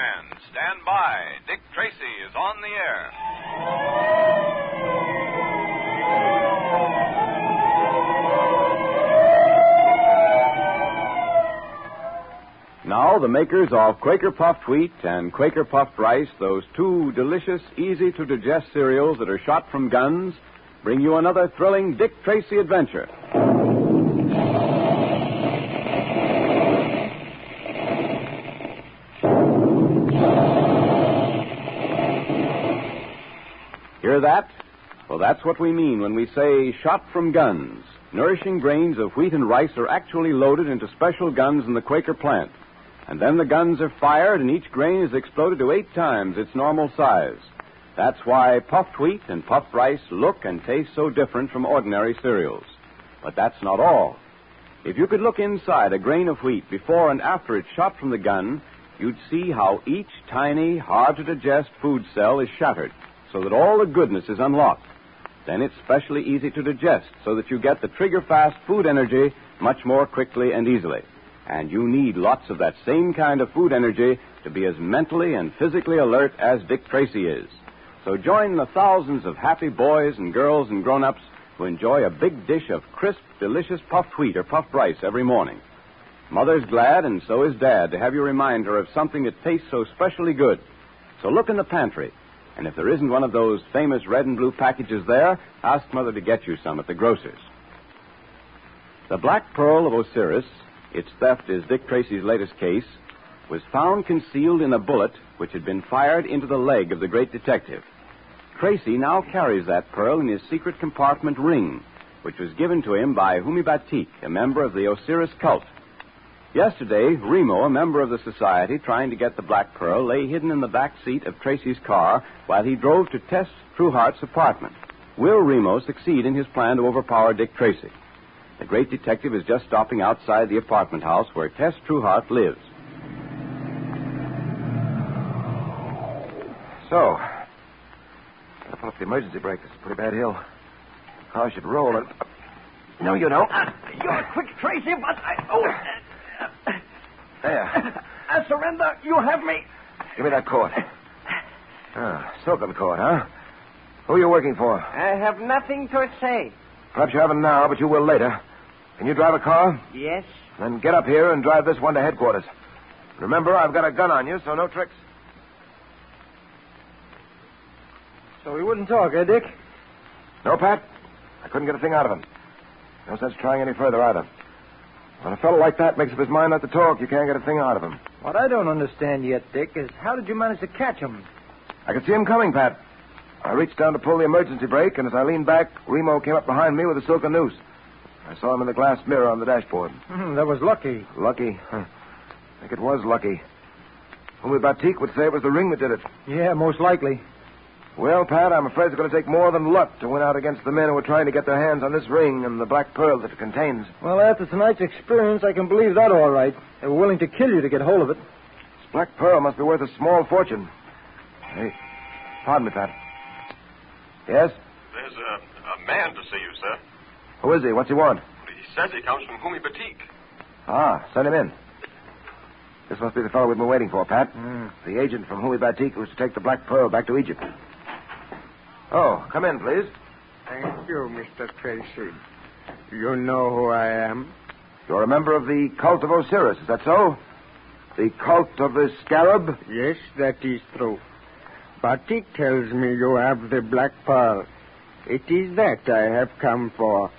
fans, stand by. Dick Tracy is on the air. Now, the makers of Quaker Puffed Wheat and Quaker Puffed Rice, those two delicious, easy-to-digest cereals that are shot from guns, bring you another thrilling Dick Tracy adventure. Hear that? Well, that's what we mean when we say shot from guns. Nourishing grains of wheat and rice are actually loaded into special guns in the Quaker plant. And then the guns are fired, and each grain is exploded to 8 times its normal size. That's why puffed wheat and puffed rice look and taste so different from ordinary cereals. But that's not all. If you could look inside a grain of wheat before and after it's shot from the gun, you'd see how each tiny, hard-to-digest food cell is shattered, so that all the goodness is unlocked. Then it's specially easy to digest, so that you get the trigger-fast food energy much more quickly and easily. And you need lots of that same kind of food energy to be as mentally and physically alert as Dick Tracy is. So join the thousands of happy boys and girls and grown-ups who enjoy a big dish of crisp, delicious puffed wheat or puffed rice every morning. Mother's glad, and so is Dad, to have you remind her of something that tastes so specially good. So look in the pantry, and if there isn't one of those famous red and blue packages there, ask Mother to get you some at the grocer's. The Black Pearl of Osiris, its theft is Dick Tracy's latest case, was found concealed in a bullet which had been fired into the leg of the great detective. Tracy now carries that pearl in his secret compartment ring, which was given to him by Hummi Batique, a member of the Osiris cult. Yesterday, Remo, a member of the society trying to get the Black Pearl, lay hidden in the back seat of Tracy's car while he drove to Tess Trueheart's apartment. Will Remo succeed in his plan to overpower Dick Tracy? The great detective is just stopping outside the apartment house where Tess Trueheart lives. So, gotta pull up the emergency brake. It's a pretty bad hill. The car should roll and... No, you don't. You're quick, Tracy, but I... There. I surrender. You have me. Give me that coat. Silken coat, huh? Who are you working for? I have nothing to say. Perhaps you haven't now, but you will later. Can you drive a car? Yes. Then get up here and drive this one to headquarters. Remember, I've got a gun on you, so no tricks. So he wouldn't talk, eh, Dick? No, Pat. I couldn't get a thing out of him. No sense trying any further, either. When a fellow like that makes up his mind not to talk, you can't get a thing out of him. What I don't understand yet, Dick, is how did you manage to catch him? I could see him coming, Pat. I reached down to pull the emergency brake, and as I leaned back, Remo came up behind me with a silken noose. I saw him in the glass mirror on the dashboard. That was lucky. Lucky? I think it was lucky. Hummi Batique would say it was the ring that did it. Yeah, most likely. Well, Pat, I'm afraid it's going to take more than luck to win out against the men who are trying to get their hands on this ring and the black pearl that it contains. Well, after tonight's experience, I can believe that all right. They were willing to kill you to get hold of it. This black pearl must be worth a small fortune. Hey, pardon me, Pat. Yes? There's a man to see you, sir. Who is he? What's he want? He says he comes from Hummi Batique. Ah, send him in. This must be the fellow we've been waiting for, Pat. The agent from Hummi Batique who's to take the black pearl back to Egypt. Oh, come in, please. Thank you, Mr. Tracy. You know who I am? You're a member of the cult of Osiris, is that so? The cult of the scarab? Yes, that is true. Batique tells me you have the black pearl. It is that I have come for.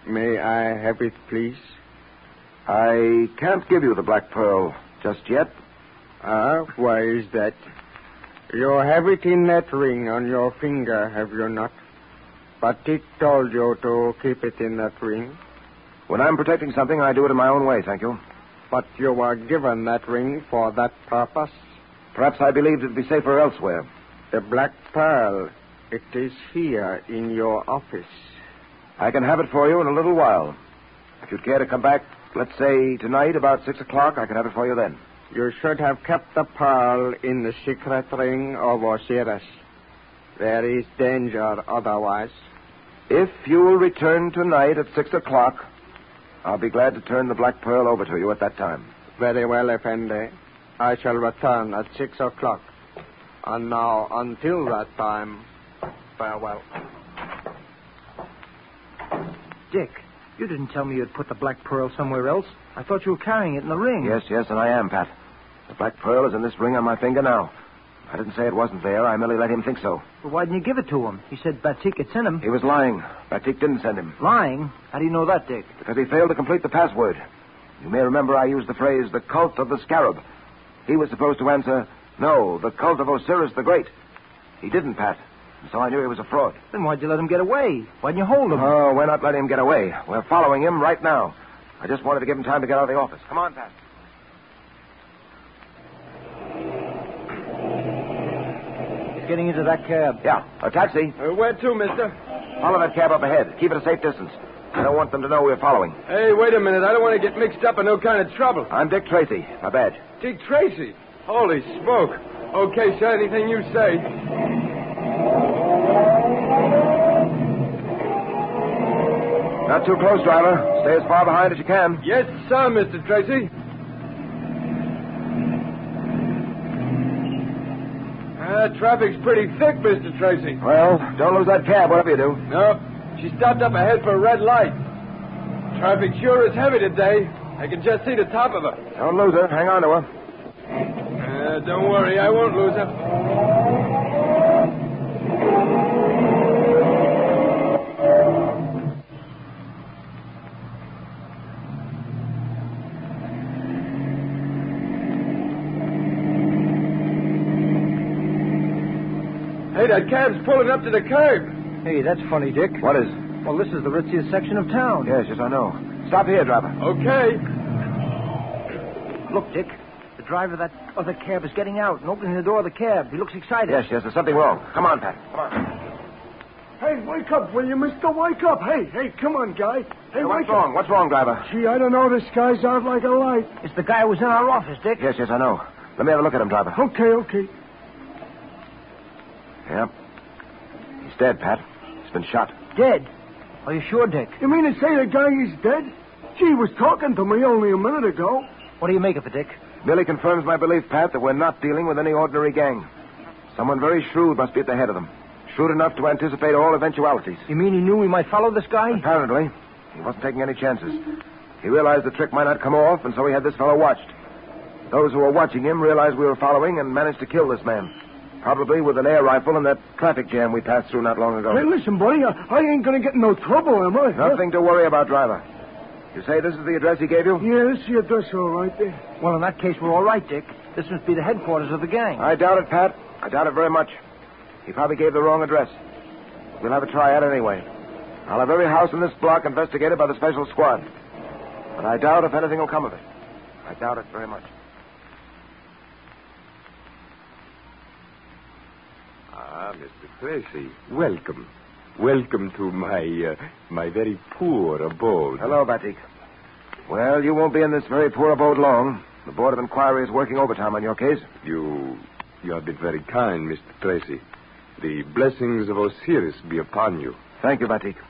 May I have it, please? I can't give you the black pearl just yet. Ah, why is that? You have it in that ring on your finger, have you not? Batique told you to keep it in that ring. When I'm protecting something, I do it in my own way, thank you. But you were given that ring for that purpose? Perhaps I believed it'd be safer elsewhere. The black pearl, it is here in your office. I can have it for you in a little while. If you'd care to come back, let's say tonight about 6 o'clock, I can have it for you then. You should have kept the pearl in the secret ring of Osiris. There is danger otherwise. If you will return tonight at 6 o'clock, I'll be glad to turn the black pearl over to you at that time. Very well, Effendi. I shall return at 6 o'clock. And now, until that time, farewell. Dick, you didn't tell me you'd put the Black Pearl somewhere else. I thought you were carrying it in the ring. Yes, and I am, Pat. The Black Pearl is in this ring on my finger now. I didn't say it wasn't there. I merely let him think so. Well, why didn't you give it to him? He said Batique had sent him. He was lying. Batique didn't send him. Lying? How do you know that, Dick? Because he failed to complete the password. You may remember I used the phrase, the cult of the scarab. He was supposed to answer, no, the cult of Osiris the Great. He didn't, Pat. And so I knew he was a fraud. Then why'd you let him get away? Why didn't you hold him? Oh, we're not letting him get away. We're following him right now. I just wanted to give him time to get out of the office. Come on, Pat. He's getting into that cab. Yeah, a taxi. Where to, mister? Follow that cab up ahead. Keep it a safe distance. I don't want them to know we're following. Hey, wait a minute. I don't want to get mixed up in no kind of trouble. I'm Dick Tracy. My badge. Dick Tracy? Holy smoke. Okay, sir, anything you say. Not too close, driver. Stay as far behind as you can. Yes, sir, Mr. Tracy. Traffic's pretty thick, Mr. Tracy. Well, don't lose that cab, whatever you do. No, she stopped up ahead for a red light. Traffic sure is heavy today. I can just see the top of her. Don't lose her. Hang on to her. Don't worry, I won't lose her. Hey, that cab's pulling up to the curb. Hey, that's funny, Dick. What is? Well, this is the ritziest section of town. Yes, I know. Stop here, driver. Okay. Look, Dick. The driver of that other cab is getting out and opening the door of the cab. He looks excited. Yes, there's something wrong. Come on, Pat. Come on. Hey, wake up, will you, mister? Wake up. Hey, come on, guy. Hey, What's wake wrong? up. What's wrong, driver? Gee, I don't know. This guy's out like a light. It's the guy who was in our office, Dick. Yes, I know. Let me have a look at him, driver. Okay. Yep. He's dead, Pat. He's been shot. Dead? Are you sure, Dick? You mean to say the guy is dead? Gee, he was talking to me only a minute ago. What do you make of it, Dick? Merely confirms my belief, Pat, that we're not dealing with any ordinary gang. Someone very shrewd must be at the head of them. Shrewd enough to anticipate all eventualities. You mean he knew we might follow this guy? Apparently. He wasn't taking any chances. He realized the trick might not come off, and so he had this fellow watched. Those who were watching him realized we were following and managed to kill this man. Probably with an air rifle in that traffic jam we passed through not long ago. Hey, listen, buddy, I ain't going to get in no trouble, am I? Nothing to worry about, driver. You say this is the address he gave you? Yeah, this is the address all right there. Well, in that case, we're all right, Dick. This must be the headquarters of the gang. I doubt it, Pat. I doubt it very much. He probably gave the wrong address. We'll have a try at it anyway. I'll have every house in this block investigated by the special squad. But I doubt if anything will come of it. I doubt it very much. Ah, Mr. Tracy, welcome. Welcome to my very poor abode. Hello, Batique. Well, you won't be in this very poor abode long. The Board of Inquiry is working overtime on your case. You have been very kind, Mr. Tracy. The blessings of Osiris be upon you. Thank you, Batique.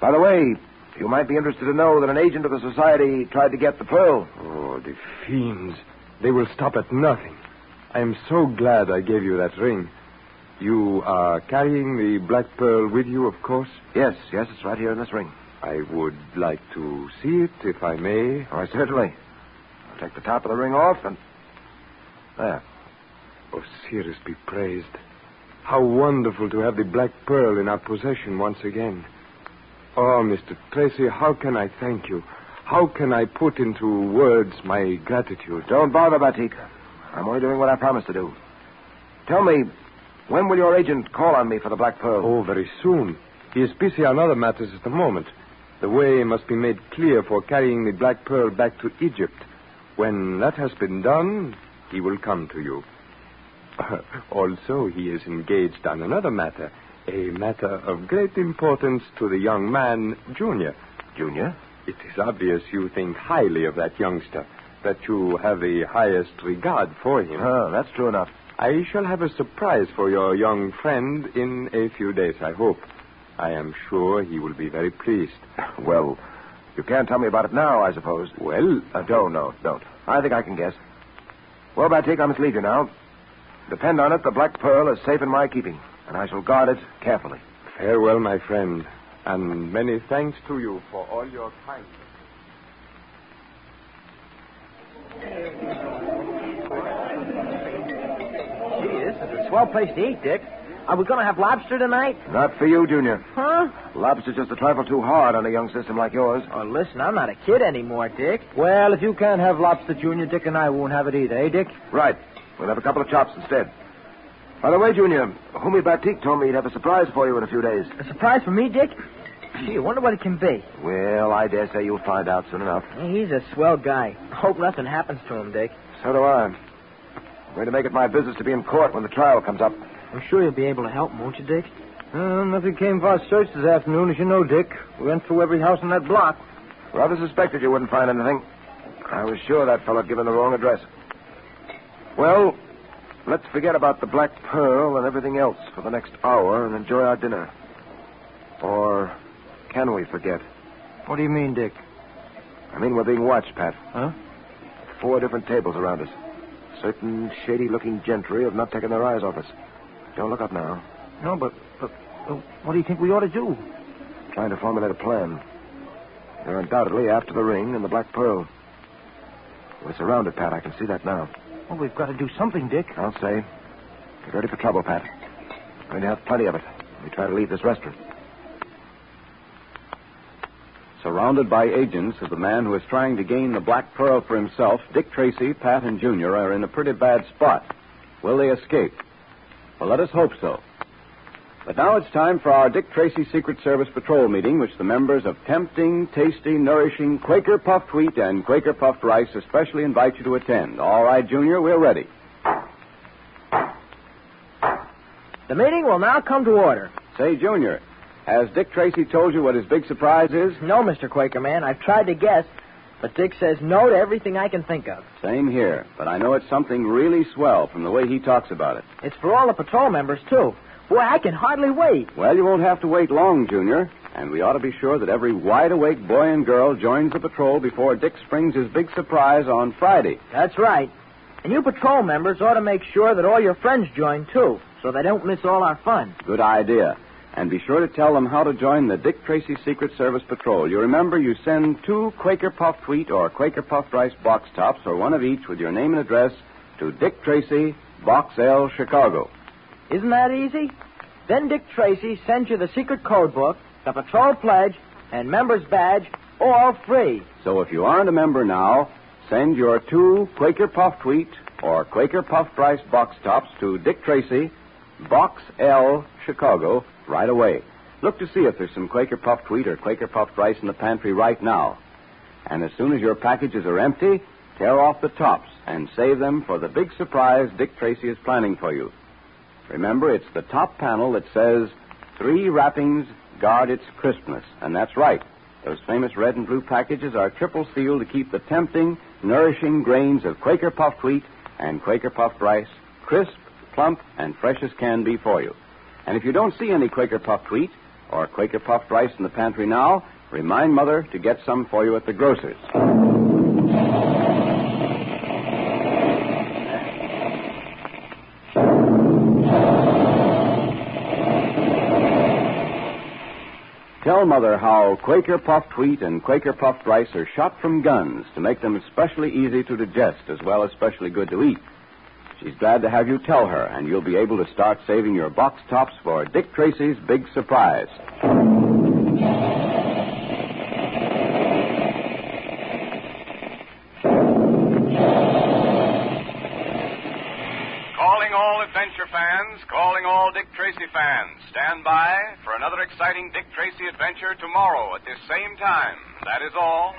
By the way, you might be interested to know that an agent of the society tried to get the pearl. Oh, the fiends. They will stop at nothing. I am so glad I gave you that ring. You are carrying the Black Pearl with you, of course? Yes, it's right here in this ring. I would like to see it, if I may. Oh, certainly. I'll take the top of the ring off and... There. Osiris be praised. How wonderful to have the Black Pearl in our possession once again. Oh, Mr. Tracy, how can I thank you? How can I put into words my gratitude? Don't bother, Batique. I'm only doing what I promised to do. Tell me, when will your agent call on me for the Black Pearl? Oh, very soon. He is busy on other matters at the moment. The way must be made clear for carrying the Black Pearl back to Egypt. When that has been done, he will come to you. Also, he is engaged on another matter, a matter of great importance to the young man, Junior. Junior? It is obvious you think highly of that youngster, that you have the highest regard for him. Oh, that's true enough. I shall have a surprise for your young friend in a few days, I hope. I am sure he will be very pleased. Well, you can't tell me about it now, I suppose. Well... Don't. I think I can guess. Well, Batique, I must leave you now. Depend on it, the Black Pearl is safe in my keeping, and I shall guard it carefully. Farewell, my friend, and many thanks to you for all your kindness. Gee, this is a swell place to eat, Dick. Are we going to have lobster tonight? Not for you, Junior. Huh? Lobster's just a trifle too hard on a young system like yours. Oh, listen, I'm not a kid anymore, Dick. Well, if you can't have lobster, Junior, Dick and I won't have it either, eh, Dick? Right. We'll have a couple of chops instead. By the way, Junior, Hummi Batique told me he'd have a surprise for you in a few days. A surprise for me, Dick? Gee, I wonder what it can be. Well, I dare say you'll find out soon enough. He's a swell guy. Hope nothing happens to him, Dick. So do I. I'm going to make it my business to be in court when the trial comes up. I'm sure you'll be able to help him, won't you, Dick? Nothing came of our search this afternoon, as you know, Dick. We went through every house in that block. Rather suspected you wouldn't find anything. I was sure that fellow had given the wrong address. Well, let's forget about the Black Pearl and everything else for the next hour and enjoy our dinner. Or can we forget? What do you mean, Dick? I mean, we're being watched, Pat. Huh? 4 different tables around us. Certain shady-looking gentry have not taken their eyes off us. Don't look up now. No, but what do you think we ought to do? Trying to formulate a plan. They're undoubtedly after the ring and the Black Pearl. We're surrounded, Pat. I can see that now. Well, we've got to do something, Dick. I'll say. Get ready for trouble, Pat. We're going to have plenty of it when we try to leave this restaurant. Surrounded by agents of the man who is trying to gain the Black Pearl for himself, Dick Tracy, Pat, and Junior are in a pretty bad spot. Will they escape? Well, let us hope so. But now it's time for our Dick Tracy Secret Service Patrol meeting, which the members of Tempting, Tasty, Nourishing Quaker Puffed Wheat and Quaker Puffed Rice especially invite you to attend. All right, Junior, we're ready. The meeting will now come to order. Say, Junior, has Dick Tracy told you what his big surprise is? No, Mr. Quaker Man. I've tried to guess, but Dick says no to everything I can think of. Same here, but I know it's something really swell from the way he talks about it. It's for all the patrol members, too. Boy, I can hardly wait. Well, you won't have to wait long, Junior. And we ought to be sure that every wide-awake boy and girl joins the patrol before Dick springs his big surprise on Friday. That's right. And you patrol members ought to make sure that all your friends join, too, so they don't miss all our fun. Good idea. And be sure to tell them how to join the Dick Tracy Secret Service Patrol. You remember, you send 2 Quaker Puffed Wheat or Quaker Puffed Rice box tops, or one of each with your name and address, to Dick Tracy, Box L, Chicago. Isn't that easy? Then Dick Tracy sends you the secret code book, the patrol pledge, and member's badge, all free. So if you aren't a member now, send your 2 Quaker Puffed Wheat or Quaker Puffed Rice box tops to Dick Tracy, Box L, Chicago, right away. Look to see if there's some Quaker Puffed Wheat or Quaker Puffed Rice in the pantry right now. And as soon as your packages are empty, tear off the tops and save them for the big surprise Dick Tracy is planning for you. Remember, it's the top panel that says, 3 wrappings guard its crispness. And that's right. Those famous red and blue packages are triple sealed to keep the tempting, nourishing grains of Quaker Puffed Wheat and Quaker Puffed Rice crisp, plump, and fresh as can be for you. And if you don't see any Quaker Puffed Wheat or Quaker Puffed Rice in the pantry now, remind Mother to get some for you at the grocer's. Tell Mother how Quaker Puffed Wheat and Quaker Puffed Rice are shot from guns to make them especially easy to digest as well as especially good to eat. She's glad to have you tell her, and you'll be able to start saving your box tops for Dick Tracy's big surprise. Calling all adventure fans, calling all Dick Tracy fans. Stand by for another exciting Dick Tracy adventure tomorrow at this same time. That is all.